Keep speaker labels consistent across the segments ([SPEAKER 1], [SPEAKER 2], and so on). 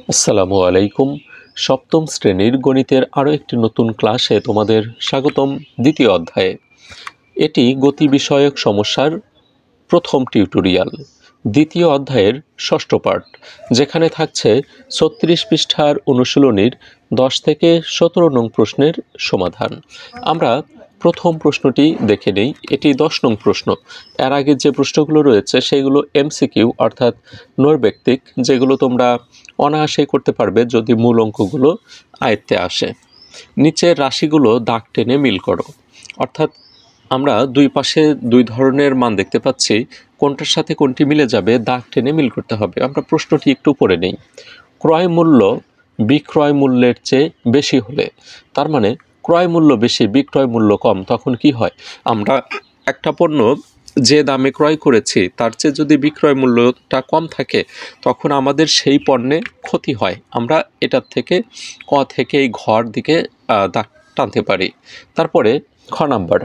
[SPEAKER 1] আসসালামু আলাইকুম। সপ্তম শ্রেণীর গণিতের আরও একটি নতুন ক্লাসে তোমাদের স্বাগতম। দ্বিতীয় অধ্যায়ে এটি গতি বিষয়ক সমস্যার প্রথম টিউটোরিয়াল, দ্বিতীয় অধ্যায়ের ষষ্ঠ পার্ট, যেখানে থাকছে 36 পৃষ্ঠার অনুশীলনীর 10 থেকে 17 নং প্রশ্নের সমাধান। আমরা প্রথম প্রশ্নটি দেখে নেই। এটি 10 নং প্রশ্ন। এর আগে যে প্রশ্নগুলো রয়েছে সেগুলো এমসিকিউ অর্থাৎ নৈর্ব্যক্তিক, যেগুলো তোমরা অনায়াসেই করতে পারবে যদি মূল অঙ্কগুলো আয়ত্তে আসে। নিচের রাশিগুলো দাগ টেনে মিল করো। অর্থাৎ আমরা দুই পাশে দুই ধরনের মান দেখতে পাচ্ছি, কোনটার সাথে কোনটি মিলে যাবে দাগ টেনে মিল করতে হবে। আমরা প্রশ্নটি একটু পড়ে নেই। ক্রয় মূল্য বিক্রয় মূল্যের চেয়ে বেশি হলে, তার মানে ক্রয় মূল্য বেশি বিক্রয় মূল্য কম, তখন কি হয়? আমরা একটা পণ্য যে দামে ক্রয় করেছি তার চেয়ে যদি বিক্রয় মূল্যটা কম থাকে তখন আমাদের সেই পণ্যে ক্ষতি হয়। আমরা এটার থেকে ক থেকে এই ঘর দিকে দাগ টানতে পারি। তারপরে খ নাম্বার,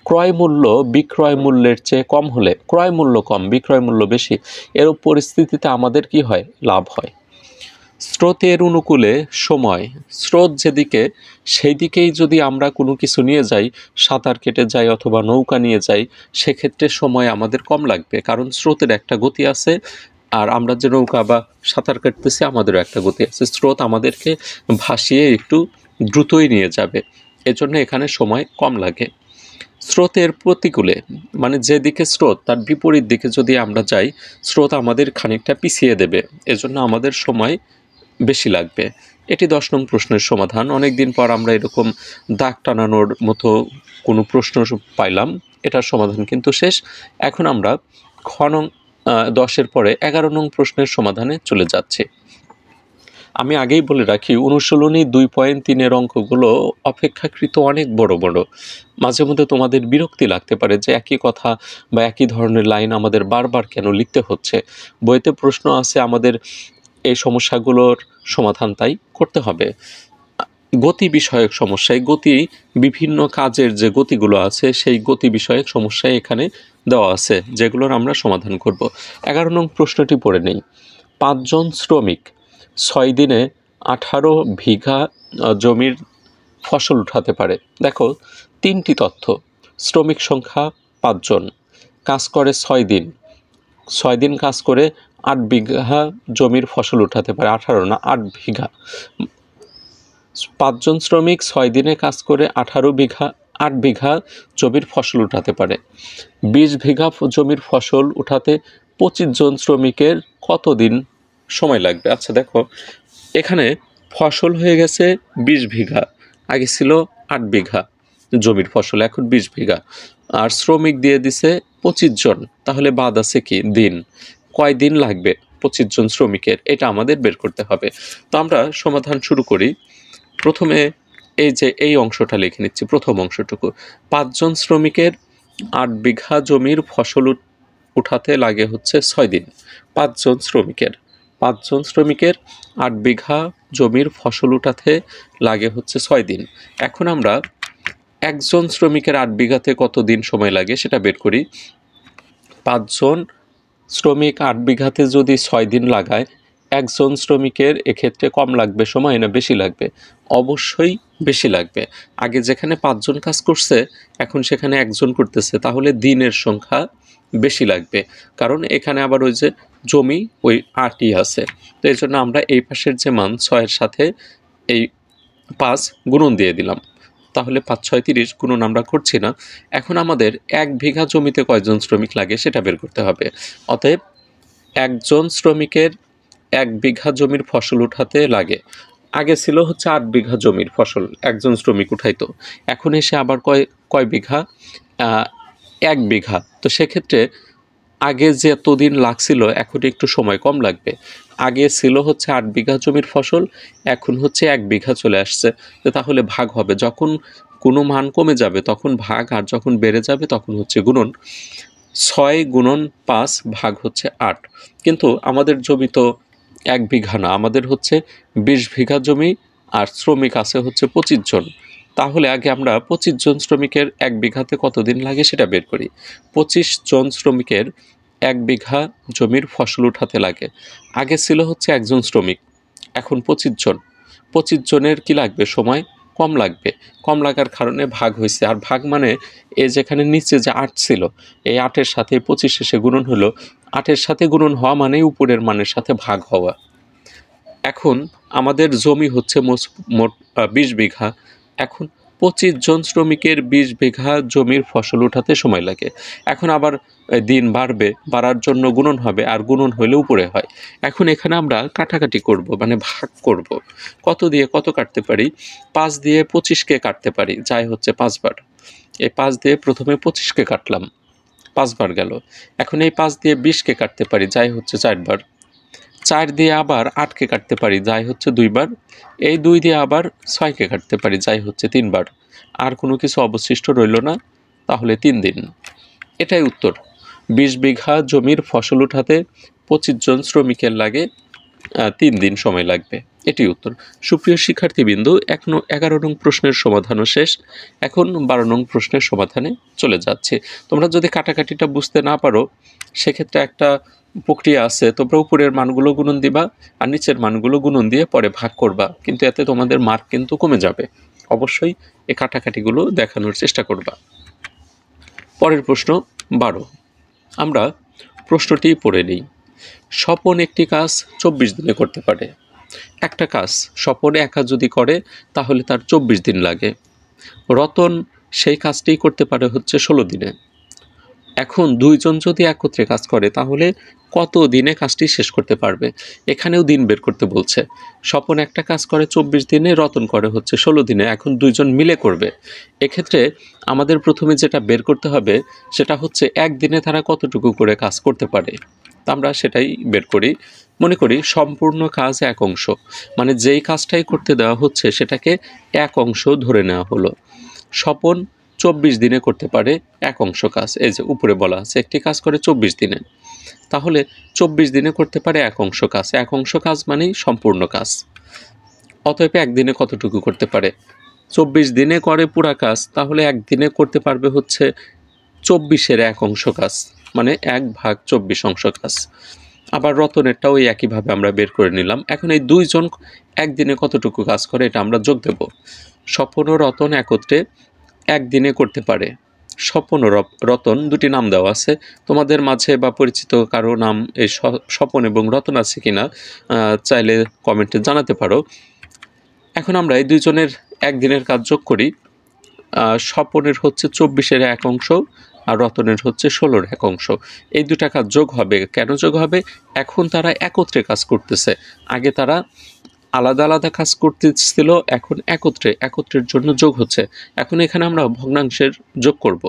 [SPEAKER 1] ক্রয় মূল্য বিক্রয় মূল্যের চেয়ে কম হলে, ক্রয় মূল্য কম বিক্রয় মূল্য বেশি, এর পরিস্থিতিতে আমাদের কি হয়? লাভ হয়। স্রোতের অনুকূলে সময়, স্রোত যেদিকে সেই দিকেই যদি আমরা কোনো কিছু নিয়ে যাই, সাঁতার কেটে যাই অথবা নৌকা নিয়ে যাই, সেক্ষেত্রে সময় আমাদের কম লাগবে, কারণ স্রোতের একটা গতি আছে। আর আমরা যে নৌকা বা সাঁতার কাটতেছি আমাদেরও একটা গতি আছে। স্রোত আমাদেরকে ভাসিয়ে একটু দ্রুতই নিয়ে যাবে, এজন্য এখানে সময় কম লাগে। স্রোতের প্রতিকূলে, মানে যেদিকে স্রোত তার বিপরীত দিকে যদি আমরা যাই, স্রোত আমাদের খানিকটা পিছিয়ে দেবে, এজন্য আমাদের সময় বেশি লাগবে। এটি 10 নং প্রশ্নের সমাধান। অনেক দিন পর আমরা এরকম দাগ টানানোর মতো কোনো প্রশ্ন পাইলাম। এটার সমাধান কিন্তু শেষ। এখন আমরা খ নং 10-এর পরে 11 নং প্রশ্নের সমাধানে চলে যাচ্ছি। আমি আগেই বলে রাখি, অনুশীলনী 2.3-এর অঙ্কগুলো অপেক্ষাকৃত অনেক বড় বড়। মাঝে মধ্যে তোমাদের বিরক্তি লাগতে পারে যে একই কথা বা একই ধরনের লাইন আমাদের বারবার কেন লিখতে হচ্ছে। বইতে প্রশ্ন আছে, আমাদের এই সমস্যাগুলোর সমাধান তাই করতে হবে। গতি বিষয়ক সমস্যায়, গতি বিভিন্ন কাজের যে গতিগুলো আছে সেই গতি বিষয়ক সমস্যায় এখানে দেওয়া আছে, যেগুলোর আমরা সমাধান করব। 11 নং প্রশ্নটি পড়ে নেই। 5 জন শ্রমিক 6 দিনে 18 বিঘা জমির ফসল উঠাতে পারে। দেখো, 3টি তথ্য। শ্রমিক সংখ্যা 5 জন, কাজ করে 6 দিন, 6 দিন কাজ করে 8 বিঘা জমির ফসল উঠাতে পারে। 18 না, 8 বিঘা। 5 জন শ্রমিক 6 দিনে কাজ করে 8 বিঘা জমির ফসল উঠাতে পারে। 20 বিঘা জমির ফসল উঠাতে 25 জন শ্রমিকের কত দিন সময় লাগবে? আচ্ছা দেখো, এখানে ফসল হয়ে গেছে 20 বিঘা, আগে ছিল 8 বিঘা জমির ফসল, এখন 20 বিঘা, আর শ্রমিক দিয়ে দিছে 25 জন, তাহলে বাদ আছে কি? দিন। কয় দিন লাগবে 25 জন শ্রমিকের? এটা আমাদের বের করতে হবে। তো আমরা সমাধান শুরু করি। প্রথমে এই যে এই অংশটা লিখে নিচ্ছি, প্রথম অংশটুকু। 5 জন শ্রমিকের 8 বিঘা জমির ফসল উঠাতে লাগে হচ্ছে 6 দিন। 5 জন শ্রমিকের 8 বিঘা জমির ফসল উঠাতে লাগে হচ্ছে 6 দিন। এখন আমরা একজন শ্রমিকের 8 বিঘাতে কত দিন সময় লাগে সেটা বের করি। 5 জন শ্রমিক 8 বিঘাতে যদি 6 দিন লাগায়, একজন শ্রমিকের এক্ষেত্রে কম লাগবে সময় না বেশি লাগবে? অবশ্যই বেশি লাগবে। আগে যেখানে 5 জন কাজ করছে এখন সেখানে একজন করতেছে, তাহলে দিনের সংখ্যা বেশি লাগবে, কারণ এখানে আবার ওই যে জমি ওই 8ই আছে। তো এই জন্য আমরা এই পাশের যে মান 6-এর সাথে এই 5 গুণন দিয়ে দিলাম, তাহলে 5 6 30 গুণন আমরা করছি না। এখন আমাদের 1 বিঘা জমিতে কয়জন শ্রমিক লাগে সেটা বের করতে হবে। অতএব একজন শ্রমিকের 1 বিঘা জমির ফসল উঠাতে লাগে, আগে ছিল হচ্ছে 8 বিঘা জমির ফসল একজন শ্রমিক উঠাইতো, এখন এসে আবার কয় বিঘা? 1 বিঘা। তো সেক্ষেত্রে আগে যে এতদিন লাগছিল এখন একটু সময় কম লাগবে। আগে ছিল হচ্ছে 8 বিঘা জমির ফসল, এখন হচ্ছে 1 বিঘা চলে আসছে। তো তাহলে ভাগ হবে, যখন কোনো মান কমে যাবে তখন ভাগ, আর যখন বেড়ে যাবে তখন হচ্ছে গুণন। 6 গুণন 5 ভাগ হচ্ছে 8। কিন্তু আমাদের জমি তো 1 বিঘা না, আমাদের হচ্ছে 20 বিঘা জমি, আর শ্রমিক আছে হচ্ছে 25 জন। তাহলে আগে আমরা 25 জন শ্রমিকের 1 বিঘাতে কত দিন লাগে সেটা বের করি। 25 জন শ্রমিকের 1 বিঘা জমির ফসল উঠাতে লাগে, আগে ছিল হচ্ছে একজন শ্রমিক, এখন 25 জন, 25 জনের কি লাগবে, সময় কম লাগবে, কম লাগার কারণে ভাগ হয়েছে। আর ভাগ মানে যেখানে নিচে যে 8 ছিল, এই 8-এর সাথে 25 এসে গুণন হলো, 8-এর সাথে গুণন হওয়া মানেই উপরের মানের সাথে ভাগ হওয়া। এখন আমাদের জমি হচ্ছে মোট 20 বিঘা। এখন 25 জন শ্রমিকের 20 বিঘা জমির ফসল উঠাতে সময় লাগে। এখন আবার দিন বাড়বে, বাড়ার জন্য গুণন হবে, আর গুণন হলে উপরে হয়। এখন এখানে আমরা কাটাকাটি করব, মানে ভাগ করব। কত দিয়ে কত কাটতে পারি? 5 দিয়ে 25কে কাটতে পারি, যাই হচ্ছে 5 বার। এই 5 দিয়ে প্রথমে 25কে কাটলাম, 5 বার গেল। এখন এই 5 দিয়ে 20কে কাটতে পারি, যাই হচ্ছে 4 বার। 4 দিয়ে আবার 8কে কাটতে পারি, যাই হচ্ছে 2 বার। এই 2 দিয়ে আবার 6কে কাটতে পারি, যাই হচ্ছে 3 বার। আর কোনো কিছু অবশিষ্ট রইল না, তাহলে 3 দিন। এটাই উত্তর। 20 বিঘা জমির ফসল উঠাতে 25 জন শ্রমিকের লাগে 3 দিন সময় লাগবে। এটি উত্তর। সুপ্রিয় শিক্ষার্থীবৃন্দু, 11 নং প্রশ্নের সমাধানও শেষ। এখন 12 নং প্রশ্নের সমাধানে চলে যাচ্ছে। তোমরা যদি কাটাকাটিটা বুঝতে না পারো, সেক্ষেত্রে একটা প্রক্রিয়া আছে, তোমরা উপরের মানগুলো গুণন দিবা আর নিচের মানগুলো গুণন দিয়ে পরে ভাগ করবা, কিন্তু এতে তোমাদের মার্ক কিন্তু কমে যাবে। অবশ্যই এই কাটাকাটিগুলো দেখানোর চেষ্টা করবা। পরের প্রশ্ন 12। আমরা প্রশ্নটি পড়ে নিই। স্বপন একটি কাজ 24 দিনে করতে পারে। একটা কাজ স্বপন একা যদি করে তাহলে তার 24 দিন লাগে। রতন সেই কাজটি করতে পারে হচ্ছে 16 দিনে। এখন 2 জন যদি একত্রে কাজ করে তাহলে কত দিনে কাজটি শেষ করতে পারবে? এখানেও দিন বের করতে বলছে। স্বপন একটা কাজ করে 24 দিনে, রতন করে হচ্ছে 16 দিনে। এখন 2 জন মিলে করবে। এক্ষেত্রে আমাদের প্রথমে যেটা বের করতে হবে সেটা হচ্ছে একদিনে তারা কতটুকু করে কাজ করতে পারে। তা আমরা সেটাই বের করি। মনে করি সম্পূর্ণ কাজ 1 অংশ, মানে যেই কাজটাই করতে দেওয়া হচ্ছে সেটাকে 1 অংশ ধরে নেওয়া হলো। স্বপন 24 দিনে করতে পারে 1 অংশ কাজ। এই যে উপরে বলা আছে একটি কাজ করে 24 দিনে, তাহলে 24 দিনে করতে পারে 1 অংশ কাজ। 1 অংশ কাজ মানেই সম্পূর্ণ কাজ। অতএব একদিনে কতটুকু করতে পারে? 24 দিনে করে পুরা কাজ, তাহলে একদিনে করতে পারবে হচ্ছে 24-এর 1 অংশ কাজ, মানে 1/24 অংশ কাজ। আবার রতনেরটাও ওই একইভাবে আমরা বের করে নিলাম। এখন এই 2 জন একদিনে কতটুকু কাজ করে এটা আমরা যোগ দেব। স্বপন ও রতন একত্রে একদিনে করতে পারে। স্বপন ও রতন, দুটি নাম দেওয়া আছে। তোমাদের মাঝে বা পরিচিত কারো নাম এই স্বপন এবং রতন আছে কিনা চাইলে কমেন্টে জানাতে পারো। এখন আমরা এই 2 জনের একদিনের কাজ যোগ করি। স্বপনের হচ্ছে 24-এর 1 অংশ আর রতনের হচ্ছে 16-র 1 অংশ। এই দুটা কাজ যোগ হবে। কেন যোগ হবে? এখন তারা একত্রে কাজ করতেছে। আগে তারা আলাদা আলাদা কাজ করতেছিল, এখন একত্রের জন্য যোগ হচ্ছে। এখন এখানে আমরা ভগ্নাংশের যোগ করব।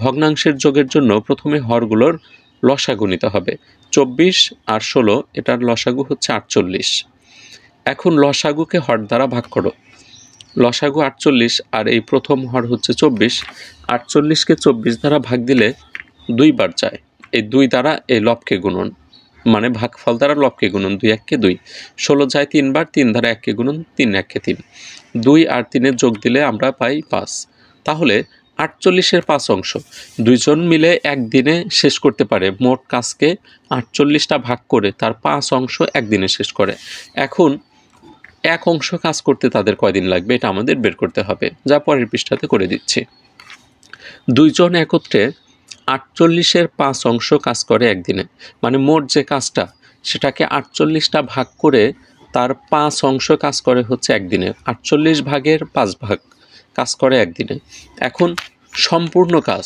[SPEAKER 1] ভগ্নাংশের যোগের জন্য প্রথমে হরগুলোর লসাগু নিতে হবে। 24 আর 16, এটার লসাগু হচ্ছে 48। এখন লসাগুকে হর দ্বারা ভাগ করো। লসাগু 48 আর এই প্রথম হর হচ্ছে 24। 48কে 24 দ্বারা ভাগ দিলে 2 বার যায়। এই 2 দ্বারা এই লবকে গুণন, মানে ভাগফল দ্বারা লবকে গুণন, 2 1-কে 2। 16 যায় 3 বার, 3 দ্বারা 1-কে গুণন, 3 1-কে 3। 2 আর 3-এর যোগ দিলে আমরা পাই 5। তাহলে 48-এর 5 অংশ 2 জন মিলে একদিনে শেষ করতে পারে। মোট কাজকে 48টা ভাগ করে তার 5 অংশ একদিনে শেষ করে। এখন 1 অংশ কাজ করতে তাদের কয়দিন লাগবে এটা আমাদের বের করতে হবে, যা পরের পৃষ্ঠাতে করে দিচ্ছি। 2 জন একত্রে 48-এর 5 অংশ কাজ করে একদিনে, মানে মোট যে কাজটা সেটাকে 48টা ভাগ করে তার 5 অংশ কাজ করে হচ্ছে একদিনে। 48 ভাগের 5 ভাগ কাজ করে একদিনে। এখন সম্পূর্ণ কাজ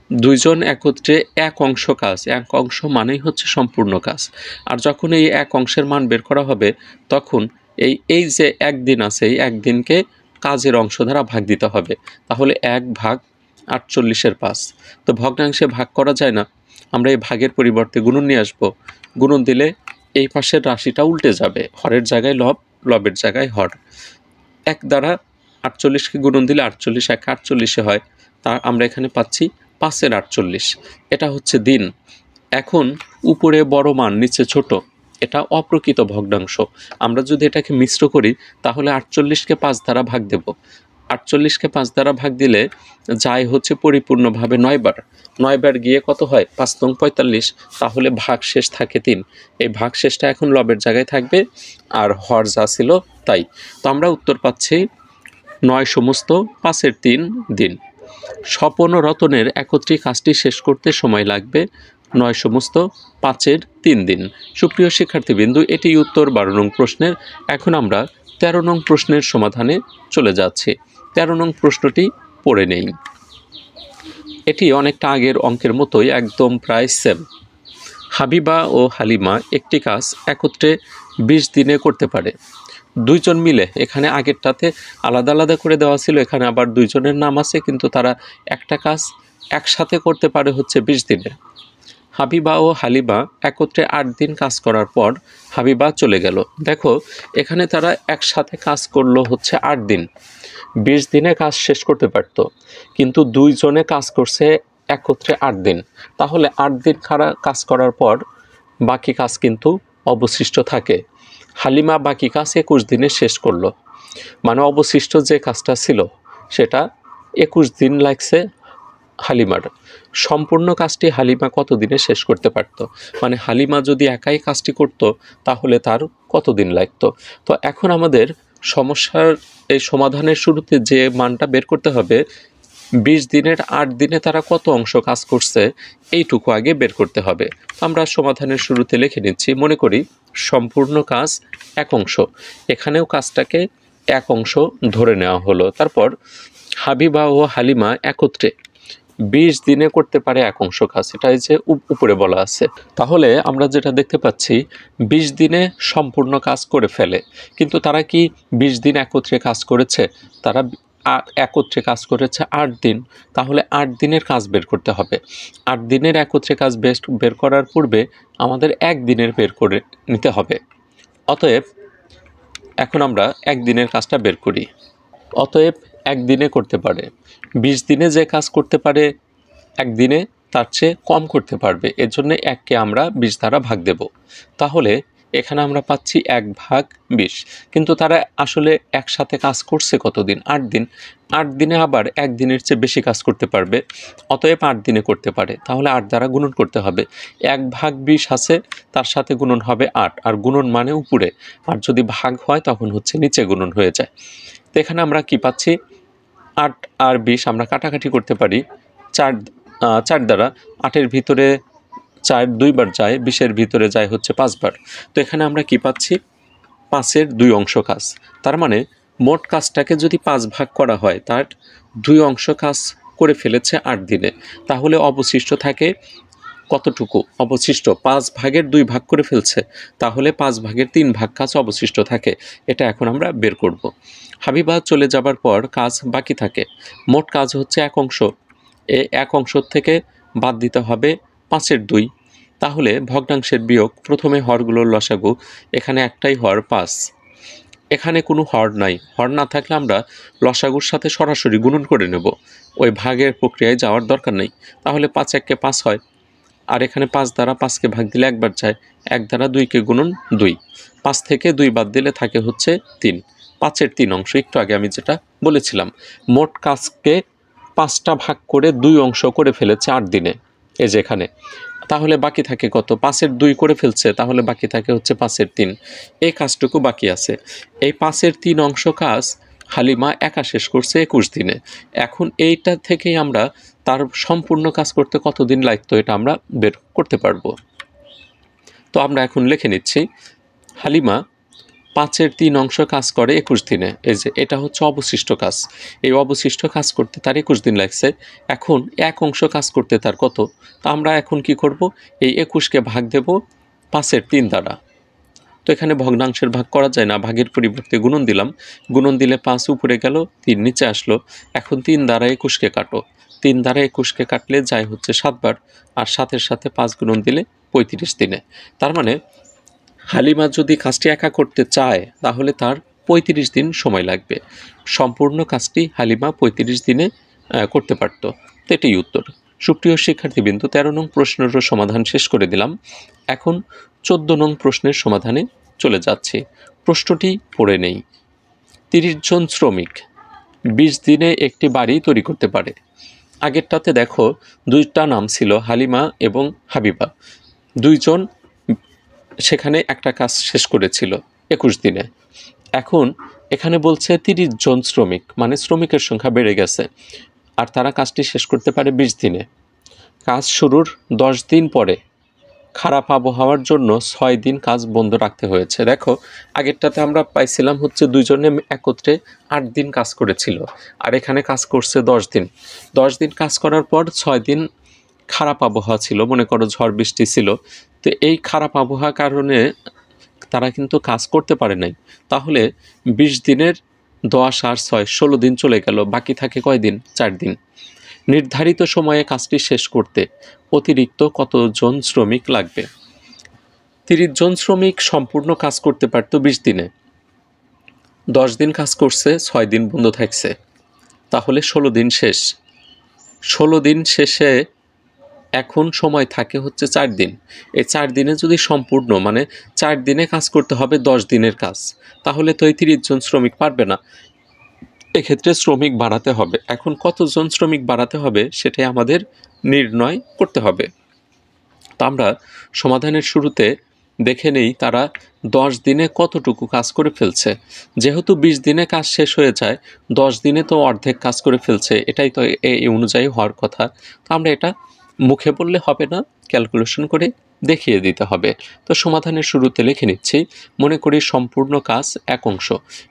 [SPEAKER 1] 2 জন একত্রে 1 অংশ কাজ, 1 অংশ মানেই হচ্ছে সম্পূর্ণ কাজ। আর যখন এই 1 অংশের মান বের করা হবে তখন এই যে একদিন আছে, এই একদিনকে কাজের অংশ দ্বারা ভাগ দিতে হবে। তাহলে 1/48-এর 5। তো ভগ্নাংশে ভাগ করা যায় না, আমরা এই ভাগের পরিবর্তে গুণন নিয়ে আসব। গুণন দিলে এই পাশের রাশিটা উল্টে যাবে, হরের জায়গায় লব, লবের জায়গায় হর। 1 দ্বারা 48কে গুণন দিলে 48 1 48 হয়, তা আমরা এখানে পাচ্ছি 5-এর 48। এটা হচ্ছে দিন। এখন উপরে বড় মান নিচে ছোট, এটা অপ্রকৃত ভগ্নাংশ। আমরা যদি এটাকে মিশ্র করি তাহলে 48কে 5 দ্বারা ভাগ দেব। 48কে 5 দ্বারা ভাগ দিলে যায় হচ্ছে পরিপূর্ণভাবে 9 বার। 9 বার গিয়ে কত হয়? 5 নং 45। তাহলে ভাগশেষ থাকে 3। এই ভাগশেষটা এখন লবের জায়গায় থাকবে, আর হর যা ছিল তাই। তো আমরা উত্তর পাচ্ছি 9 সমস্ত 5-এর 3 দিন। স্বপন ও রতনের একত্রে কাজটি শেষ করতে সময় লাগবে 9 সমস্ত 5-এর 3 দিন। সুপ্রিয় শিক্ষার্থীবৃন্দু, এটি উত্তর 12 নং প্রশ্নের। এখন আমরা 13 নং প্রশ্নের সমাধানে চলে যাচ্ছি। 13 নং প্রশ্নটি পড়ে নেই। এটি অনেকটা আগের অঙ্কের মতোই, একদম প্রায় সেম। হাবিবা ও হালিমা একটি কাজ একত্রে 20 দিনে করতে পারে। দুইজন মিলে, এখানে আগেরটাতে আলাদা আলাদা করে দেওয়া ছিল, এখানে আবার দুইজনের নাম আছে, কিন্তু তারা একটা কাজ একসাথে করতে পারে হচ্ছে 20 দিনে। হাবিবা ও হালিমা একত্রে 8 দিন কাজ করার পর হাবিবা চলে গেল। দেখো, এখানে তারা একসাথে কাজ করলো হচ্ছে 8 দিন। 20 দিনে কাজ শেষ করতে পারত, কিন্তু দুইজনে কাজ করছে একত্রে 8 দিন। তাহলে 8 দিন কাজ করার পর বাকি কাজ কিন্তু অবশিষ্ট থাকে। হালিমা বাকি কাজ 21 দিনে শেষ করলো, মানে অবশিষ্ট যে কাজটা ছিল সেটা 21 দিন লাগছে হালিমার। সম্পূর্ণ কাজটি হালিমা কত দিনে শেষ করতে পারত? মানে হালিমা যদি একাই কাজটি করত তাহলে তার কত দিন লাগতো? তো এখন আমাদের সমস্যার এই সমাধানের শুরুতে যে মানটা বের করতে হবে, 20 দিনের 8 দিনে তারা কত অংশ কাজ করছে এইটুকু আগে বের করতে হবে। আমরা সমাধানের শুরুতে লিখে নিচ্ছি। মনে করি সম্পূর্ণ কাজ 1 অংশ, এখানেও কাজটাকে 1 অংশ ধরে নেওয়া হলো। তারপর হাবিবা ও হালিমা একত্রে 20 দিনে করতে পারে 1 অংশ কাজ, এটাই যে উপরে বলা আছে। তাহলে আমরা যেটা দেখতে পাচ্ছি, 20 দিনে সম্পূর্ণ কাজ করে ফেলে, কিন্তু তারা কি 20 দিন একত্রে কাজ করেছে? তারা একত্রে কাজ করেছে 8 দিন। তাহলে 8 দিনের কাজ বের করতে হবে। 8 দিনের একত্রে কাজ বের করার পূর্বে আমাদের 1 দিনের বের করে নিতে হবে। অতএব এখন আমরা 1 দিনের কাজটা বের করি। অতএব 1 দিনে করতে পারে। 20 দিনে যে কাজ করতে পারে 1 দিনে, তার চেয়ে কম করতে পারবে। এর জন্য 1কে আমরা 20 দ্বারা ভাগ দেব। তাহলে এখানে আমরা পাচ্ছি 1/20। কিন্তু তারা আসলে একসাথে কাজ করছে কতদিন? 8 দিন। 8 দিনে আবার 1 দিনের চেয়ে বেশি কাজ করতে পারবে, অতএব 8 দিনে করতে পারে। তাহলে 8 দ্বারা গুণন করতে হবে। 1/20 আছে, তার সাথে গুণন হবে 8, আর গুণন মানে উপরে, আর যদি ভাগ হয় তখন হচ্ছে নিচে গুণন হয়ে যায়। তো এখানে আমরা কি পাচ্ছি? 8 আর 20 আমরা কাটাকাটি করতে পারি। 4 দ্বারা 8-এর ভিতরে 4 2 বার যায়, 20-এর ভিতরে যায় হচ্ছে 5 বার। তো এখানে আমরা কি পাচ্ছি? 5-এর 2 অংশ কাজ। তার মানে মোট কাজটাকে যদি 5 ভাগ করা হয়, তার 2 অংশ কাজ করে ফেলেছে 8 দিনে। তাহলে অবশিষ্ট থাকে কতটুকু? অবশিষ্ট 5 ভাগের 2 ভাগ করে ফেলছে, তাহলে 5 ভাগের 3 ভাগ কাজ অবশিষ্ট থাকে। এটা এখন আমরা বের করব। হাবিবা চলে যাবার পর কাজ বাকি থাকে। মোট কাজ হচ্ছে 1 অংশ। এই 1 অংশ থেকে বাদ দিতে হবে 5-এর 2। তাহলে ভগ্নাংশের বিয়োগ, প্রথমে হরগুলোর লসাগু। এখানে একটাই হর 5, এখানে কোনো হর নাই। হর না থাকলে আমরা লসাগুর সাথে সরাসরি গুণন করে নেব, ওই ভাগের প্রক্রিয়ায় যাওয়ার দরকার নেই। তাহলে 5 1-কে 5 হয়, আর এখানে 5 দ্বারা 5কে ভাগ দিলে 1 বার যায়। 1 দ্বারা 2কে গুণন 2, 5 থেকে 2 বাদ দিলে থাকে হচ্ছে 3। 5-এর 3 অংশ, একটু আগে আমি যেটা বলেছিলাম। মোট কাজকে 5টা ভাগ করে 2 অংশ করে ফেলেছে 8 দিনে, এই যে এখানে। তাহলে বাকি থাকে কত? 5-এর 2 করে ফেলছে, তাহলে বাকি থাকে হচ্ছে 5-এর 3। এই কাজটুকু বাকি আছে। এই 5-এর 3 অংশ কাজ হালিমা একা শেষ করছে 21 দিনে। এখন এইটা থেকেই আমরা তার সম্পূর্ণ কাজ করতে কতদিন লাগতো এটা আমরা বের করতে পারবো। তো আমরা এখন লিখে নিচ্ছি, হালিমা 5-এর 3 অংশ কাজ করে 21 দিনে। এই যে এটা হচ্ছে অবশিষ্ট কাজ। এই অবশিষ্ট কাজ করতে তার 21 দিন লাগছে। এখন 1 অংশ কাজ করতে তার কত? তো আমরা এখন কি করব? এই 21কে ভাগ দেব 5-এর 3 দ্বারা। তো এখানে ভগ্নাংশের ভাগ করা যায় না, ভাগের পরিবর্তে গুণন দিলাম। গুণন দিলে 5 উপরে গেল, 3 নিচে আসলো। এখন 3 দ্বারা 21কে কাটো। 3 দ্বারা 21কে কাটলে যায় হচ্ছে 7 বার, আর 7-এর সাথে 5 গুণন দিলে 35 দিনে। তার মানে হালিমা যদি কাজটি একা করতে চায় তাহলে তার 35 দিন সময় লাগবে। সম্পূর্ণ কাজটি হালিমা 35 দিনে করতে পারত। তো এটাই উত্তর। সুপ্রিয় শিক্ষার্থীবৃন্দ, 13 নং প্রশ্নেরও সমাধান শেষ করে দিলাম। এখন 14 নং প্রশ্নের সমাধানে চলে যাচ্ছি। প্রশ্নটি পড়ে নেই। 30 জন শ্রমিক 20 দিনে একটি বাড়ি তৈরি করতে পারে। আগেরটাতে দেখো দুইটা নাম ছিল, হালিমা এবং হাবিবা। দুইজন সেখানে একটা কাজ শেষ করেছিল 21 দিনে। এখন এখানে বলছে 30 জন শ্রমিক, মানে শ্রমিকের সংখ্যা বেড়ে গেছে, আর তারা কাজটি শেষ করতে পারে 20 দিনে। কাজ শুরুর 10 দিন পরে খারাপ আবহাওয়ার জন্য 6 দিন কাজ বন্ধ রাখতে হয়েছে। দেখো আগেরটাতে আমরা পাইছিলাম হচ্ছে দুইজনে একত্রে 8 দিন কাজ করেছিল, আর এখানে কাজ করছে 10 দিন। 10 দিন কাজ করার পর 6 দিন খারাপ আবহাওয়া ছিল, মনে করো ঝড় বৃষ্টি ছিল। তো এই খারাপ আবহাওয়ার কারণে তারা কিন্তু কাজ করতে পারে নাই। তাহলে 20 দিনের 10 আর 6 16 দিন চলে গেল, বাকি থাকে কয় দিন? 4 দিন। নির্ধারিত সময়ে কাজটি শেষ করতে অতিরিক্ত কতজন শ্রমিক লাগবে? 30 জন শ্রমিক সম্পূর্ণ কাজ করতে পারত 20 দিনে। 10 দিন কাজ করছে, 6 দিন বন্ধ থাকছে, তাহলে 16 দিন শেষ। 16 দিন শেষে এখন সময় থাকে হচ্ছে 4 দিন। এই 4 দিনে যদি সম্পূর্ণ, মানে 4 দিনে কাজ করতে হবে 10 দিনের কাজ, তাহলে তো এই 30 জন শ্রমিক পারবে না। এক্ষেত্রে শ্রমিক বাড়াতে হবে। এখন কতজন শ্রমিক বাড়াতে হবে সেটাই আমাদের নির্ণয় করতে হবে। তো আমরা সমাধানের শুরুতে দেখে নেই তারা 10 দিনে কতটুকু কাজ করে ফেলছে। যেহেতু 20 দিনে কাজ শেষ হয়ে যায়, 10 দিনে তো অর্ধেক কাজ করে ফেলছে, এটাই তো এই অনুযায়ী হওয়ার কথা। তো আমরা এটা মুখে বললে হবে না, ক্যালকুলেশন করে দেখিয়ে দিতে হবে। তো সমাধানের শুরুতে লিখে নিচ্ছি, মনে করি সম্পূর্ণ কাজ এক অংশ,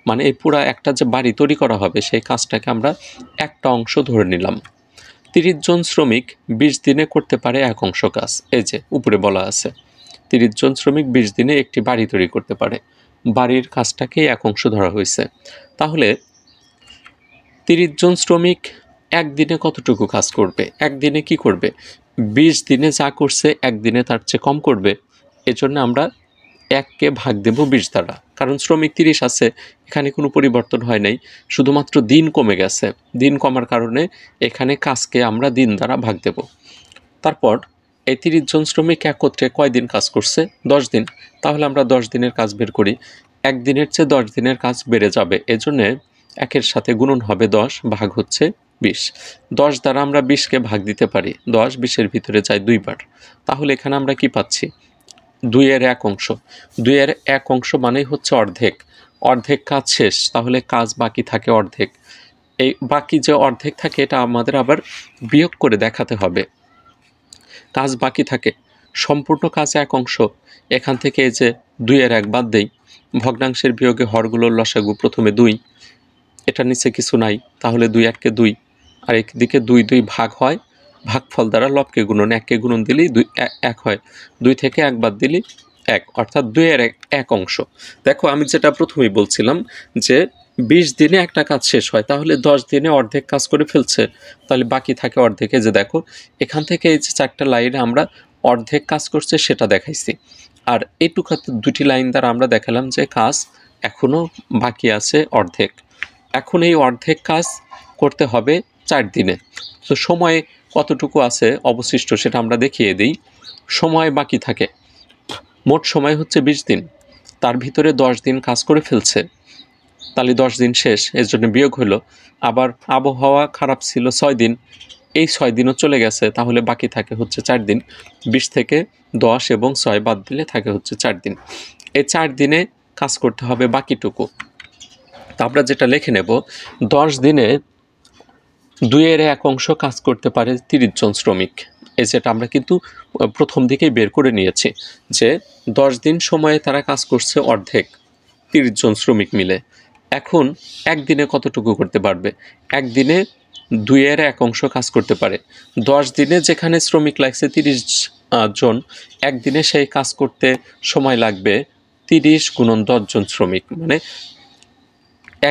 [SPEAKER 1] মানে এই পুরা একটা যে বাড়ি তৈরি করা হবে সেই কাজটাকে আমরা একটা অংশ ধরে নিলাম। 30 জন শ্রমিক 20 দিনে করতে পারে এক অংশ কাজ। এই যে উপরে বলা আছে 30 জন শ্রমিক 20 দিনে একটি বাড়ি তৈরি করতে পারে, বাড়ির কাজটাকে এক অংশ ধরা হয়েছে। তাহলে 30 জন শ্রমিক একদিনে কতটুকু কাজ করবে? একদিনে কি করবে? 20 দিনে যা করছে একদিনে তার চেয়ে কম করবে। এজন্য আমরা 1কে ভাগ দেব 20 দ্বারা, কারণ শ্রমিক 30 আছে, এখানে কোনো পরিবর্তন হয় নাই, শুধুমাত্র দিন কমে গেছে। দিন কমার কারণে এখানে কাজকে আমরা দিন দ্বারা ভাগ দেব। তারপর এই 30 জন শ্রমিক একত্রে কয় দিন কাজ করছে? 10 দিন। তাহলে আমরা 10 দিনের কাজ বের করি। একদিনের চেয়ে 10 দিনের কাজ বেড়ে যাবে, এজন্যে 1-এর সাথে গুণন হবে 10, ভাগ হচ্ছে 20। 10 দ্বারা আমরা 20কে ভাগ দিতে পারি, 10 20-এর ভিতরে যায় 2 বার। তাহলে এখানে আমরা কি পাচ্ছি? 2-এর 1 অংশ। 2-এর 1 অংশ মানেই হচ্ছে অর্ধেক। অর্ধেক কাজ শেষ, তাহলে কাজ বাকি থাকে অর্ধেক। এই বাকি যে অর্ধেক থাকে এটা আমাদের আবার বিয়োগ করে দেখাতে হবে। কাজ বাকি থাকে, সম্পূর্ণ কাজ 1 অংশ। এখান থেকে এই যে 2-এর 1 বাদ দেই, ভগ্নাংশের বিয়োগে হরগুলোর লসাগু প্রথমে 2, এটা নিচে কিছু নাই, তাহলে 2 1-কে 2, আর একদিকে 2 2 ভাগ হয়, ভাগফল দ্বারা লবকে গুণন, 1কে গুণন দিলেই 2 1 হয়, 2 থেকে 1 বাদ দিলেই 1, অর্থাৎ 2-এর 1 অংশ। দেখো আমি যেটা প্রথমেই বলছিলাম যে 20 দিনে একটা কাজ শেষ হয়, তাহলে 10 দিনে অর্ধেক কাজ করে ফেলছে, তাহলে বাকি থাকে অর্ধেকে। যে দেখো এখান থেকে এই যে 4টা লাইনে আমরা অর্ধেক কাজ করছে সেটা দেখাইছি, আর এইটুকাতে 2টি লাইন দ্বারা আমরা দেখালাম যে কাজ এখনও বাকি আছে অর্ধেক। এখন এই অর্ধেক কাজ করতে হবে 4 দিনে। তো সময় কতটুকু আছে অবশিষ্ট সেটা আমরা দেখিয়ে দিই। সময় বাকি থাকে, মোট সময় হচ্ছে 20 দিন, তার ভিতরে 10 দিন কাজ করে ফেলছে, তাহলে 10 দিন শেষ, এর জন্য বিয়োগ হলো। আবার আবহাওয়া খারাপ ছিল 6 দিন, এই 6 দিনও চলে গেছে, তাহলে বাকি থাকে হচ্ছে 4 দিন। 20 থেকে 10 এবং 6 বাদ দিলে থাকে হচ্ছে 4 দিন। এই 4 দিনে কাজ করতে হবে বাকিটুকু। তা আমরা যেটা লিখে নেব, 10 দিনে 2-এর 1 অংশ কাজ করতে পারে 30 জন শ্রমিক। এই যেটা আমরা কিন্তু প্রথম দিকেই বের করে নিয়েছি যে 10 দিন সময়ে তারা কাজ করছে অর্ধেক, 30 জন শ্রমিক মিলে। এখন একদিনে কতটুকু করতে পারবে? একদিনে 2-এর 1 অংশ কাজ করতে পারে। 10 দিনে যেখানে শ্রমিক লাগছে 30 জন, একদিনে সেই কাজ করতে সময় লাগবে 30 গুণন 10 জন শ্রমিক, মানে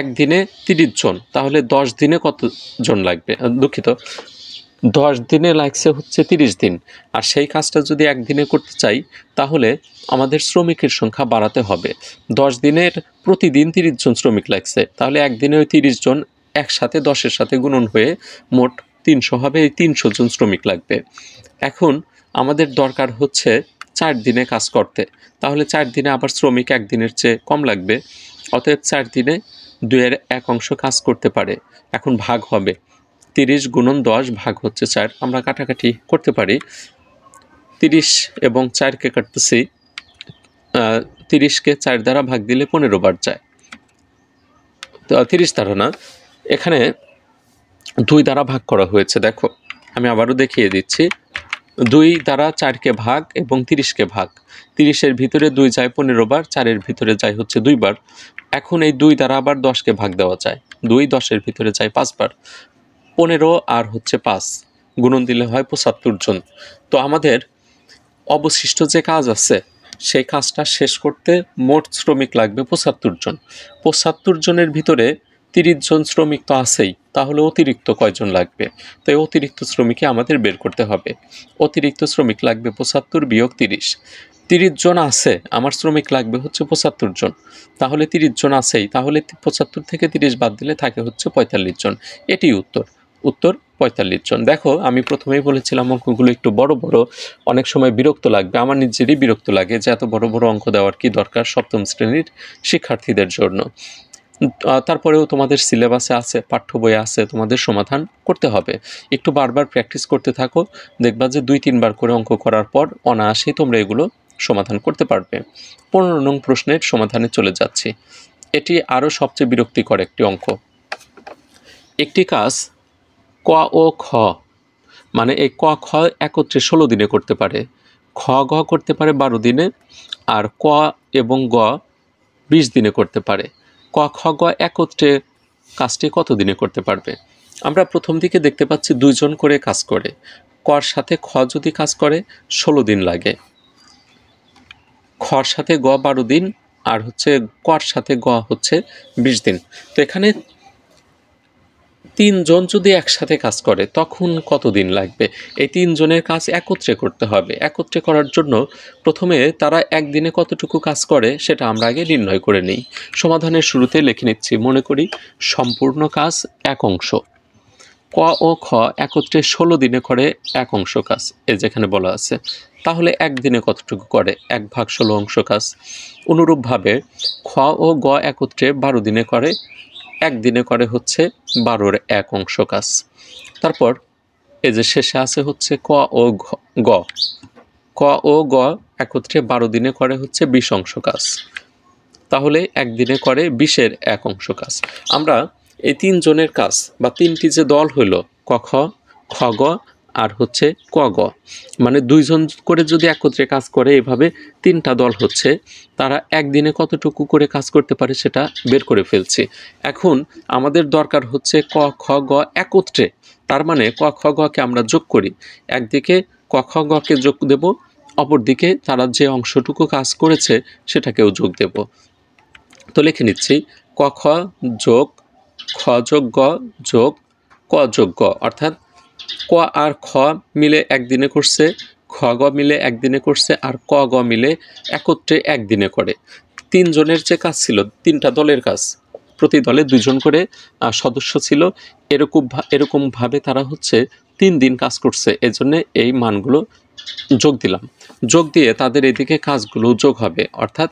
[SPEAKER 1] একদিনে 30 জন, তাহলে 10 দিনে কতজন লাগবে? দুঃখিত, 10 দিনে লাগছে হচ্ছে 30 দিন, আর সেই কাজটা যদি একদিনে করতে চাই তাহলে আমাদের শ্রমিকের সংখ্যা বাড়াতে হবে। 10 দিনের প্রতিদিন 30 জন শ্রমিক লাগছে, তাহলে একদিনে ওই 30 জন একসাথে 10-এর সাথে গুণন হয়ে মোট 300 হবে, এই 300 জন শ্রমিক লাগবে। এখন আমাদের দরকার হচ্ছে 4 দিনে কাজ করতে, তাহলে 4 দিনে আবার শ্রমিক একদিনের চেয়ে কম লাগবে, অতএব 4 দিনে 2-এর 1 অংশ কাজ করতে পারে। এখন ভাগ হবে 30 গুণন 10 ভাগ হচ্ছে 4। আমরা কাটাকাটি করতে পারি। 30 এবং 4কে কাটতেছি, 30কে 4 দ্বারা ভাগ দিলে 15 বার যায়। তো 30 দ্বারা না, এখানে 2 দ্বারা ভাগ করা হয়েছে। দেখো আমি আবারও দেখিয়ে দিচ্ছি। 2 দ্বারা 4কে ভাগ এবং 30কে ভাগ। 30-এর ভিতরে 2 যায় 15 বার, 4-এর ভিতরে যায় হচ্ছে 2 বার। এখন এই 2 দ্বারা আবার 10কে ভাগ দেওয়া যায়। 2 10-এর ভিতরে যায় 5 বার। 15 আর হচ্ছে 5 গুণন দিলে হয় 75 জন। তো আমাদের অবশিষ্ট যে কাজ আছে সেই কাজটা শেষ করতে মোট শ্রমিক লাগবে 75 জন। 75 জনের ভিতরে 30 জন শ্রমিক তো আছেই, তাহলে অতিরিক্ত কয়জন লাগবে? তো এই অতিরিক্ত শ্রমিকই আমাদের বের করতে হবে। অতিরিক্ত শ্রমিক লাগবে 75 বিয়োগ 30। 30 জন আছে, আমার শ্রমিক লাগবে হচ্ছে 75 জন। তাহলে 30 জন আছেই, তাহলে 75 থেকে 30 বাদ দিলে থাকে হচ্ছে 45 জন। এটি উত্তর। উত্তর 45 জন। দেখো আমি প্রথমেই বলেছিলাম অঙ্কগুলো একটু বড় বড়, অনেক সময় বিরক্ত লাগবে। আমার নিজেরই বিরক্ত লাগে যে এত বড় বড় অঙ্ক দেওয়ার কি দরকার সপ্তম শ্রেণীর শিক্ষার্থীদের জন্য। তারপরেও তোমাদের সিলেবাসে আছে, পাঠ্য বইয়ে আছে, তোমাদের সমাধান করতে হবে। একটু বারবার প্র্যাকটিস করতে থাকো, দেখবা যে 2-3 বার করে অঙ্ক করার পর অনায়াসেই তোমরা এগুলো সমাধান করতে পারবে। 15 নং প্রশ্নের সমাধানে চলে যাচ্ছি। এটি আরও সবচেয়ে বিরক্তিকর একটি অঙ্ক। একটি কাজ ক ও খ, মানে এই ক খ একত্রে 16 দিনে করতে পারে, খ গ করতে পারে 12 দিনে, আর ক এবং গ 20 দিনে করতে পারে। ক খ গ একত্রে কাজটি কত দিনে করতে পারবে? আমরা প্রথম দিকে দেখতে পাচ্ছি 2 জন করে কাজ করে। কর সাথে খ যদি কাজ করে 16 দিন লাগে, খর সাথে গ 12 দিন, আর হচ্ছে কর সাথে গ হচ্ছে 20 দিন। তো এখানে 3 জন যদি একসাথে কাজ করে তখন কত দিন লাগবে? এই 3 জনের কাজ একত্রে করতে হবে। একত্রে করার জন্য প্রথমে তারা একদিনে কতটুকু কাজ করে সেটা আমরা আগে নির্ণয় করে নিই। সমাধানের শুরুতে লিখে নিচ্ছি, মনে করি সম্পূর্ণ কাজ 1 অংশ। ক ও খ একত্রে 16 দিনে করে 1 অংশ কাজ, এই যেখানে বলা আছে। তাহলে একদিনে কতটুকু করে? 1/16 অংশ কাজ। অনুরূপভাবে খ ও গ একত্রে 12 দিনে করে, একদিনে করে হচ্ছে 12-এর 1 অংশ কাজ। তারপর এই যে শেষে আছে হচ্ছে ক ও গ। ক ও গ একত্রে 12 দিনে করে হচ্ছে 20 অংশ কাজ। তাহলে একদিনে করে 20-এর 1 অংশ কাজ। আমরা এই 3 জনের কাজ বা 3টি যে দল হইল ক খ, খ গ আর হচ্ছে ক গ, মানে 2 জন করে যদি একত্রে কাজ করে, এভাবে 3টা দল হচ্ছে, তারা একদিনে কতটুকু করে কাজ করতে পারে সেটা বের করে ফেলছি। এখন আমাদের দরকার হচ্ছে ক খ গ একত্রে, তার মানে ক খ গকে আমরা যোগ করি। একদিকে ক খ গকে যোগ দেব, অপরদিকে তারা যে অংশটুকু কাজ করেছে সেটাকেও যোগ দেব। তো লিখে নিচ্ছি ক খ যোগ খ যোগ গ যোগ ক যোগ গ, অর্থাৎ ক আর খ মিলে একদিনে করছে, খ গ মিলে একদিনে করছে, আর ক গ মিলে একত্রে একদিনে করে। 3 জনের যে কাজ ছিল, 3টা দলের কাজ, প্রতি দলে 2 জন করে সদস্য ছিল, এরকমভাবে তারা হচ্ছে 3 দিন কাজ করছে। এজন্য এই মানগুলো যোগ দিলাম। যোগ দিয়ে তাদের এদিকে কাজগুলো যোগ হবে, অর্থাৎ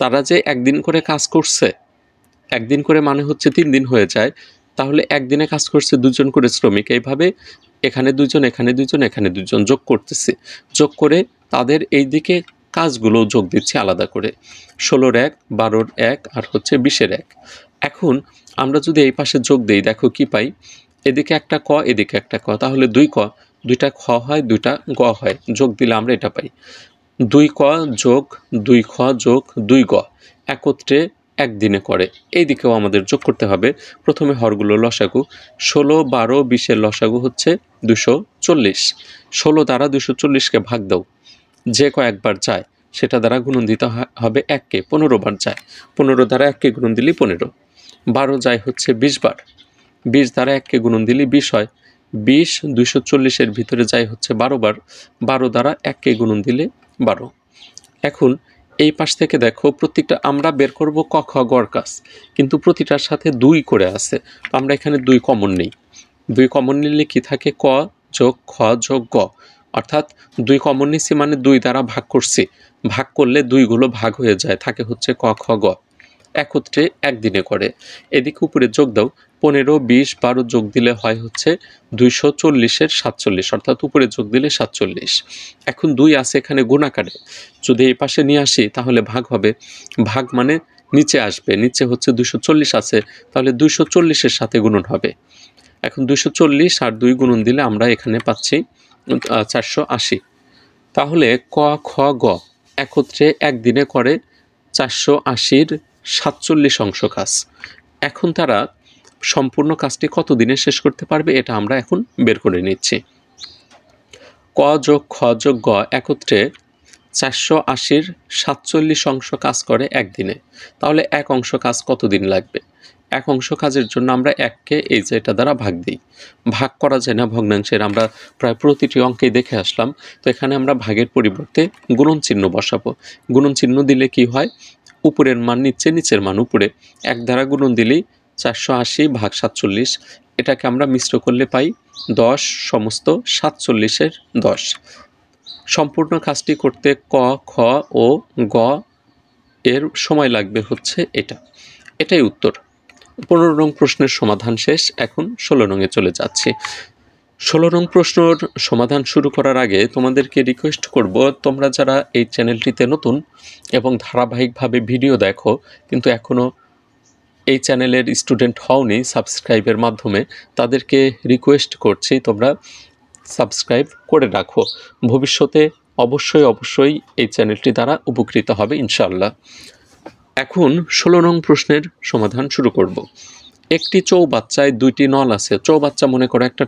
[SPEAKER 1] তারা যে একদিন করে কাজ করছে, একদিন করে মানে হচ্ছে 3 দিন হয়ে যায়। তাহলে একদিনে কাজ করছে 2 জন করে শ্রমিক, এইভাবে এখানে 2 জন, এখানে 2 জন, এখানে 2 জন যোগ করতেছি। যোগ করে তাদের এই দিকে কাজগুলো যোগ দিচ্ছি আলাদা করে। 16-র 1, 12-র 1 আর হচ্ছে 20-এর 1। এখন আমরা যদি এই পাশে যোগ দেই, দেখো কি পাই? এদিকে একটা ক, এদিকে একটা ক, তাহলে 2 ক, 2টা খ হয়, 2টা গ হয়, যোগ দিলে আমরা এটা পাই 2 ক যোগ 2 খ যোগ 2 গ একত্রে একদিনে করে। এই দিকেও আমাদের যোগ করতে হবে। প্রথমে হরগুলো লসাগু, 16, 12, 20-এর লসাগু হচ্ছে 240। 16 দ্বারা 240কে ভাগ দাও, যে কয়েকবার যায় সেটা দ্বারা গুণন দিতে হবে 1কে, 15 বার যায়। 15 দ্বারা 1কে গুণন দিলি 15। 12 যায় হচ্ছে 20 বার, 20 দ্বারা 1কে গুণন দিলি 20 হয়। 20 240-এর ভিতরে যায় হচ্ছে 12 বার, 12 দ্বারা 1কে গুণন দিলে 12। এখন এই পাশ থেকে দেখো প্রত্যেকটা আমরা বের করব ক খ গড় কাজ, কিন্তু প্রতিটার সাথে 2 করে আছে। আমরা এখানে 2 কমন নেই। 2 কমন নিলে কি থাকে? ক যোগ খ যোগ গ, অর্থাৎ 2 কমন নিচ্ছি মানে 2 দ্বারা ভাগ করছি। ভাগ করলে 2 গুলো ভাগ হয়ে যায়, থাকে হচ্ছে ক খ গ। একত্রে একদিনে করে। এদিকে উপরে যোগ দাও, 15, 20, 12 যোগ দিলে হয় হচ্ছে 240-এর 47, অর্থাৎ উপরে যোগ দিলে 47। এখন 2 আছে এখানে গুণাকারে, যদি এই পাশে নিয়ে আসি তাহলে ভাগ হবে, ভাগ মানে নিচে আসবে, নিচে হচ্ছে 240 আছে, তাহলে 240-এর সাথে গুণন হবে। এখন 240 আর 2 গুণন দিলে আমরা এখানে পাচ্ছি 480। তাহলে ক, খ, গ একত্রে একদিনে করে 480-র 47 অংশ কাজ। এখন তারা সম্পূর্ণ কাজটি কত দিনে শেষ করতে পারবে এটা আমরা এখন বের করে নিচ্ছি। ক যোগ খ যোগ গ একত্রে 480-র 47 অংশ কাজ করে একদিনে। তাহলে এক অংশ কাজ কত দিন লাগবে? এক অংশ কাজের জন্য আমরা 1-কে এই যে এটা দ্বারা ভাগ দিই। ভাগ করা যায় না ভগ্নাংশের, আমরা প্রায় প্রতিটি অঙ্কেই দেখে আসলাম। তো এখানে আমরা ভাগের পরিবর্তে গুণন চিহ্ন বসাবো। গুণন চিহ্ন দিলে কি হয়, উপরের মান নিচে, নিচের মান উপরে, 1 দ্বারা গুণন দিলেই 480 ভাগ 47, এটাকে আমরা মিশ্র করলে পাই 10 সমস্ত 47-এর 10। সম্পূর্ণ কাজটি করতে ক, খ ও গ এর সময় লাগবে হচ্ছে এটাই উত্তর। 15 নং প্রশ্নের সমাধান শেষ। এখন 16 নংয়ে চলে যাচ্ছি। 16 নং প্রশ্নের সমাধান শুরু করার আগে তোমাদেরকে রিকোয়েস্ট করব, তোমরা যারা এই চ্যানেলটিতে নতুন এবং ধারাবাহিকভাবে ভিডিও দেখো কিন্তু এখনও এই চ্যানেলের স্টুডেন্ট হওনি সাবস্ক্রাইবের মাধ্যমে, তাদেরকে রিকোয়েস্ট করছি তোমরা সাবস্ক্রাইব করে রাখো। ভবিষ্যতে অবশ্যই এই চ্যানেলটি দ্বারা উপকৃত হবে ইনশাআল্লাহ। এখন 16 নং প্রশ্নের সমাধান শুরু করব। একটি চৌবাচ্চায় 2টি নল আছে। চৌবাচ্চা মনে করো একটা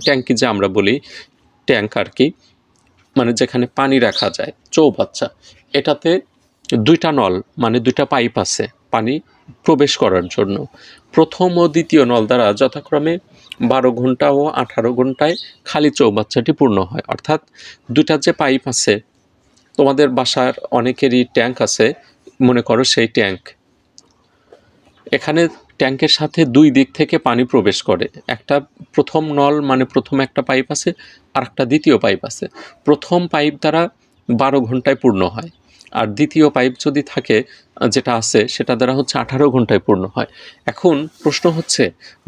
[SPEAKER 1] ট্যাঙ্কি যে আমরা বলি, ট্যাঙ্ক আর কি, মানে যেখানে পানি রাখা যায়, চৌবাচ্চা। এটাতে 2টা নল মানে 2টা পাইপ আছে পানি প্রবেশ করার জন্য। প্রথম ও দ্বিতীয় নল দ্বারা যথাক্রমে 12 ঘন্টা ও 18 ঘন্টায় খালি চৌবাচ্চাটি পূর্ণ হয়। অর্থাৎ 2টা যে পাইপ আছে, তোমাদের বাসার অনেকেরই ট্যাঙ্ক আছে, মনে করো সেই ট্যাঙ্ক, এখানে ট্যাঙ্কের সাথে 2 দিক থেকে পানি প্রবেশ করে। একটা প্রথম নল মানে প্রথম একটা পাইপ আছে, আর একটা দ্বিতীয় পাইপ আছে। প্রথম পাইপ দ্বারা 12 ঘন্টায় পূর্ণ হয়, আর দ্বিতীয় পাইপ যদি থাকে যেটা আছে সেটা দ্বারা হচ্ছে 18 ঘন্টায় পূর্ণ হয়। এখন প্রশ্ন হচ্ছে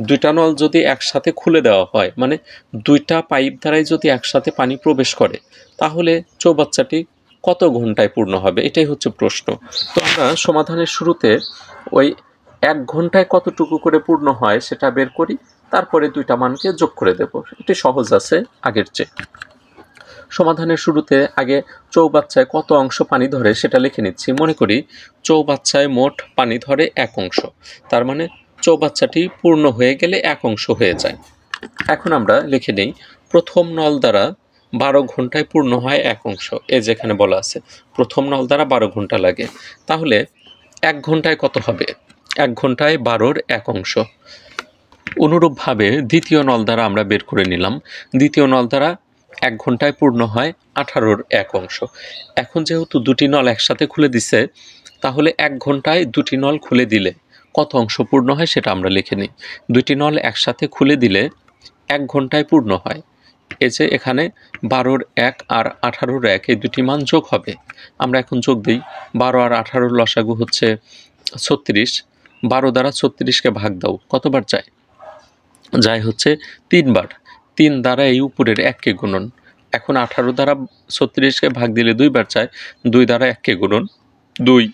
[SPEAKER 1] 2টা নল যদি একসাথে খুলে দেওয়া হয়, মানে 2টা পাইপ দ্বারাই যদি একসাথে পানি প্রবেশ করে, তাহলে চৌবাচ্চাটি কত ঘন্টায় পূর্ণ হবে, এটাই হচ্ছে প্রশ্ন। তো আমরা সমাধানের শুরুতে ওই 1 ঘন্টায় কতটুকু করে পূর্ণ হয় সেটা বের করি, তারপরে 2টা মানকে যোগ করে দেব। এটি সহজ আছে আগের চেয়ে। সমাধানের শুরুতে আগে চৌবাচ্চায় কত অংশ পানি ধরে সেটা লিখে নিচ্ছি। মনে করি চৌবাচ্চায় মোট পানি ধরে 1 অংশ, তার মানে চৌবাচ্চাটি পূর্ণ হয়ে গেলে 1 অংশ হয়ে যায়। এখন আমরা লিখে নেই, প্রথম নল দ্বারা 12 ঘন্টায় পূর্ণ হয় 1 অংশ। এ যেখানে বলা আছে প্রথম নল দ্বারা 12 ঘন্টা লাগে, তাহলে 1 ঘন্টায় কত হবে? 1 ঘন্টায় 12-র 1 অংশ। অনুরূপভাবে দ্বিতীয় নল দ্বারা আমরা বের করে নিলাম, দ্বিতীয় নল দ্বারা 1 ঘন্টায় পূর্ণ হয় 18-র 1 অংশ। এখন যেহেতু 2টি নল একসাথে খুলে দিছে, তাহলে 1 ঘন্টায় 2টি নল খুলে দিলে কত অংশ পূর্ণ হয় সেটা আমরা লিখে নিই। 2টি নল একসাথে খুলে দিলে 1 ঘন্টায় পূর্ণ হয়। এই যে এখানে 12-র 1 আর 18-র 1 এই 2টি মান যোগ হবে। আমরা এখন যোগ দিই। 12 আর 18-র লসাগু হচ্ছে 36। 12 দ্বারা 36-কে ভাগ দাও, কতবার যায়? যায় হচ্ছে 3 বার। 3 দ্বারা এই উপরের 1-কে গুণন। এখন 18 দ্বারা 36-কে ভাগ দিলে 2 বার যায়, 2 দ্বারা 1-কে গুণন 2।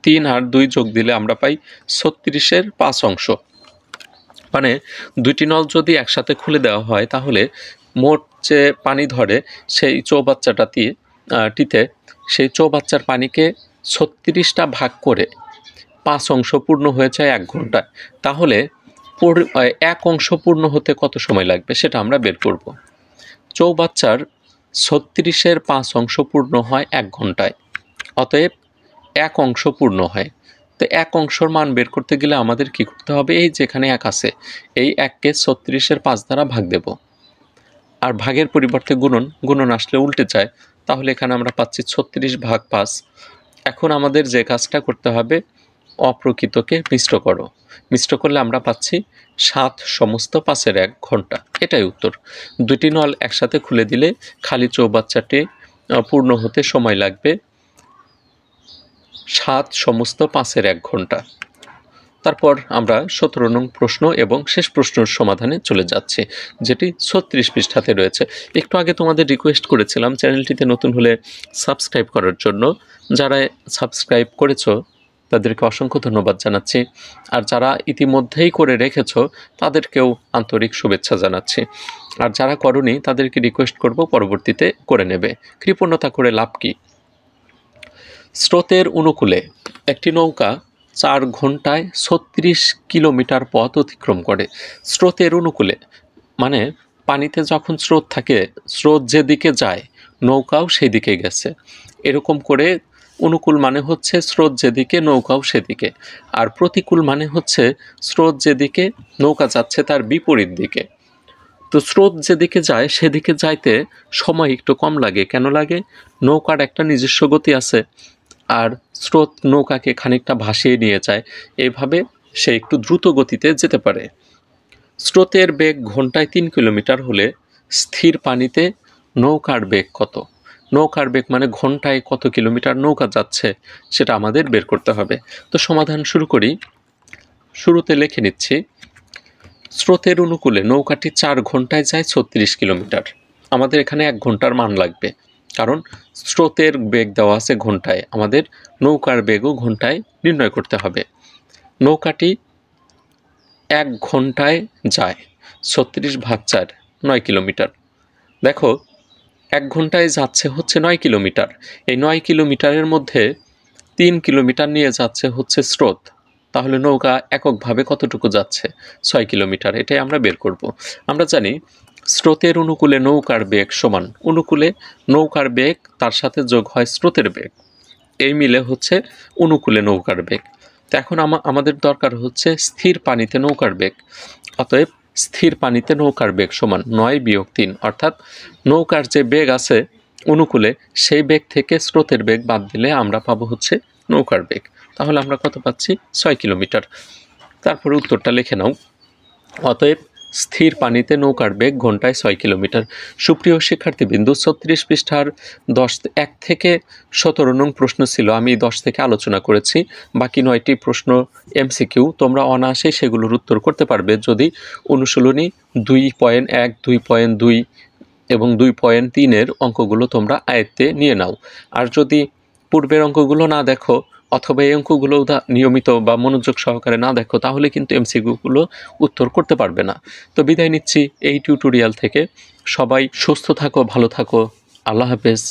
[SPEAKER 1] 3 আর 2 যোগ দিলে আমরা পাই 36-এর 5 অংশ। মানে 2টি নল যদি একসাথে খুলে দেওয়া হয়, তাহলে মোট যে পানি ধরে সেই চৌবাচ্চাটিতে সেই চৌবাচ্চার পানিকে 36টা ভাগ করে 5 অংশ পূর্ণ হয়েছে 1 ঘন্টায়। তাহলে 1 অংশ পূর্ণ হতে কত সময় লাগবে সেটা আমরা বের করব। চৌবাচ্চার 36-এর 5 অংশ পূর্ণ হয় 1 ঘন্টায়, অতএব 1 অংশ পূর্ণ হয়। তো 1 অংশর মান বের করতে গেলে আমাদের কি করতে হবে? এই যেখানে 1 আছে, এই 1-কে 36-এর 5 দ্বারা ভাগ দেব। আর ভাগের পরিবর্তে গুণন আসলে উল্টে যায়, তাহলে এখানে আমরা পাচ্ছি 36 ভাগ 5। এখন আমাদের যে কাজটা করতে হবে, অপ্রকৃতকে মিশ্র করো। মিশ্র করলে আমরা পাচ্ছি 7 সমস্ত 5-এর 1 ঘন্টা। এটাই উত্তর। 2টি নল একসাথে খুলে দিলে খালি চৌবাচ্চাটি পূর্ণ হতে সময় লাগবে 7 সমস্ত 5-এর 1 ঘন্টা। তারপর আমরা 17 নং প্রশ্ন এবং শেষ প্রশ্নের সমাধানে চলে যাচ্ছি, যেটি 36 পৃষ্ঠাতে রয়েছে। একটু আগে তোমাদের রিকোয়েস্ট করেছিলাম চ্যানেলটিতে নতুন হলে সাবস্ক্রাইব করার জন্য। যারা সাবস্ক্রাইব করেছো তাদেরকে অসংখ্য ধন্যবাদ জানাচ্ছি, আর যারা ইতিমধ্যেই করে রেখেছো তাদেরকেও আন্তরিক শুভেচ্ছা জানাচ্ছি। আর যারা করনি তাদেরকে রিকোয়েস্ট করব পরবর্তীতে করে নেবে। কৃপণতা করে লাভ কি? স্রোতের অনুকূলে একটি নৌকা 4 ঘন্টায় 36 কিলোমিটার পথ অতিক্রম করে। স্রোতের অনুকূলে মানে পানিতে যখন স্রোত থাকে, স্রোত যেদিকে যায় নৌকাও সেদিকে গেছে, এরকম করে। অনুকূল মানে হচ্ছে স্রোত যেদিকে নৌকাও সেদিকে, আর প্রতিকূল মানে হচ্ছে স্রোত যেদিকে নৌকা যাচ্ছে তার বিপরীত দিকে। তো স্রোত যেদিকে যায় সেদিকে যাইতে সময় একটু কম লাগে। কেন লাগে? নৌকার একটা নিজস্ব গতি আছে, আর স্রোত নৌকাকে খানিকটা ভাসিয়ে নিয়ে যায়, এইভাবে সে একটু দ্রুত গতিতে যেতে পারে। স্রোতের বেগ ঘন্টায় 3 কিলোমিটার হলে স্থির পানিতে নৌকার বেগ কত? নৌকার বেগ মানে ঘন্টায় কত কিলোমিটার নৌকা যাচ্ছে সেটা আমাদের বের করতে হবে। তো সমাধান শুরু করি। শুরুতে লিখে নিচ্ছি, স্রোতের অনুকূলে নৌকাটি 4 ঘন্টায় যায় 36 কিলোমিটার। আমাদের এখানে 1 ঘন্টার মান লাগবে, কারণ স্রোতের বেগ দেওয়া আছে ঘন্টায়, আমাদের নৌকার বেগও ঘন্টায় নির্ণয় করতে হবে। নৌকাটি 1 ঘন্টায় যায় 36 ভাগ 4, 9 কিলোমিটার। দেখো 1 ঘন্টায় যাচ্ছে হচ্ছে 9 কিলোমিটার। এই 9 কিলোমিটারের মধ্যে 3 কিলোমিটার নিয়ে যাচ্ছে হচ্ছে স্রোত, তাহলে নৌকা এককভাবে কতটুকু যাচ্ছে? 6 কিলোমিটার। এটাই আমরা বের করব। আমরা জানি স্রোতের অনুকূলে নৌকার বেগ সমান, অনুকূলে নৌকার বেগ তার সাথে যোগ হয় স্রোতের বেগ, এই মিলে হচ্ছে অনুকূলে নৌকার বেগ। তো এখন আমাদের দরকার হচ্ছে স্থির পানিতে নৌকার বেগ। অতএব স্থির পানিতে নৌকার বেগ সমান 9 বিয়োগ 3, অর্থাৎ নৌকার যে বেগ আছে অনুকূলে সেই বেগ থেকে স্রোতের বেগ বাদ দিলে আমরা পাবো হচ্ছে নৌকার বেগ। তাহলে আমরা কত পাচ্ছি? 6 কিলোমিটার। তারপরে উত্তরটা লিখে নাও। অতএব স্থির পানিতে নৌকার বেগ ঘন্টায় 6 কিলোমিটার। সুপ্রিয় শিক্ষার্থীবৃন্দু, 36 পৃষ্ঠার 1 থেকে 17 নং প্রশ্ন ছিল, আমি 10 থেকে আলোচনা করেছি। বাকি 9টি প্রশ্ন MCQ, তোমরা অনায়াসে সেগুলোর উত্তর করতে পারবে যদি অনুশীলনী 2.1, 2.2 এবং 2.3 অঙ্কগুলো তোমরা আয়ত্তে নিয়ে নাও। আর যদি পূর্বের অঙ্কগুলো না দেখো অথবা এই অঙ্কগুলো নিয়মিত বা মনোযোগ সহকারে না দেখো, তাহলে কিন্তু MCQগুলো উত্তর করতে পারবে না। তো বিদায় নিচ্ছি এই টিউটোরিয়াল থেকে। সবাই সুস্থ থাকো, ভালো থাকো। আল্লাহ হাফেজ।